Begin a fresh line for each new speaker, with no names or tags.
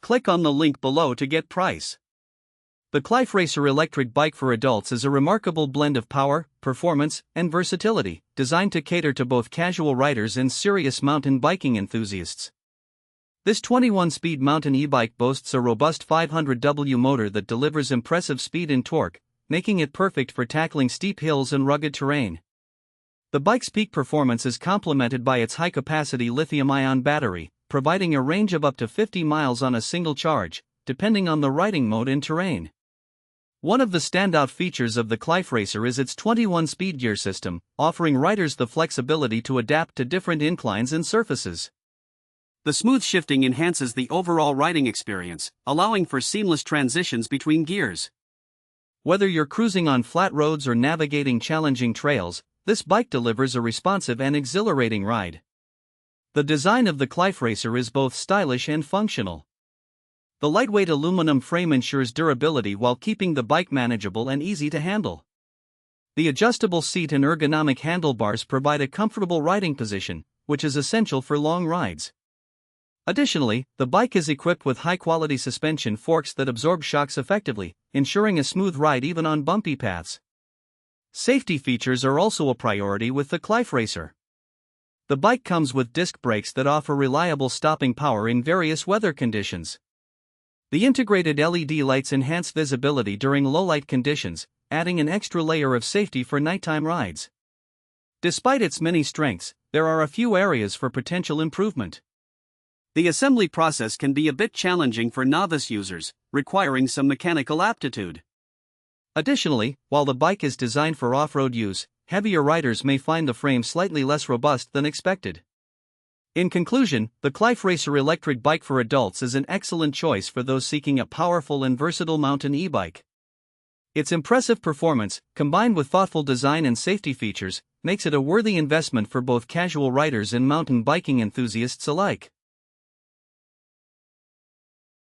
Click on the link below to get price. The Qlife Racer Electric Bike for adults is a remarkable blend of power, performance, and versatility, designed to cater to both casual riders and serious mountain biking enthusiasts. This 21-speed mountain e-bike boasts a robust 500W motor that delivers impressive speed and torque, making it perfect for tackling steep hills and rugged terrain. The bike's peak performance is complemented by its high-capacity lithium-ion battery, providing a range of up to 50 miles on a single charge, depending on the riding mode and terrain. One of the standout features of the Qlife Racer is its 21-speed gear system, offering riders the flexibility to adapt to different inclines and surfaces. The smooth shifting enhances the overall riding experience, allowing for seamless transitions between gears. Whether you're cruising on flat roads or navigating challenging trails, this bike delivers a responsive and exhilarating ride. The design of the Qlife Racer is both stylish and functional. The lightweight aluminum frame ensures durability while keeping the bike manageable and easy to handle. The adjustable seat and ergonomic handlebars provide a comfortable riding position, which is essential for long rides. Additionally, the bike is equipped with high-quality suspension forks that absorb shocks effectively, ensuring a smooth ride even on bumpy paths. Safety features are also a priority with the Qlife Racer. The bike comes with disc brakes that offer reliable stopping power in various weather conditions. The integrated LED lights enhance visibility during low-light conditions, adding an extra layer of safety for nighttime rides. Despite its many strengths, there are a few areas for potential improvement. The assembly process can be a bit challenging for novice users, requiring some mechanical aptitude. Additionally, while the bike is designed for off-road use, heavier riders may find the frame slightly less robust than expected. In conclusion, the Qlife Racer Electric Bike for adults is an excellent choice for those seeking a powerful and versatile mountain e-bike. Its impressive performance, combined with thoughtful design and safety features, makes it a worthy investment for both casual riders and mountain biking enthusiasts alike.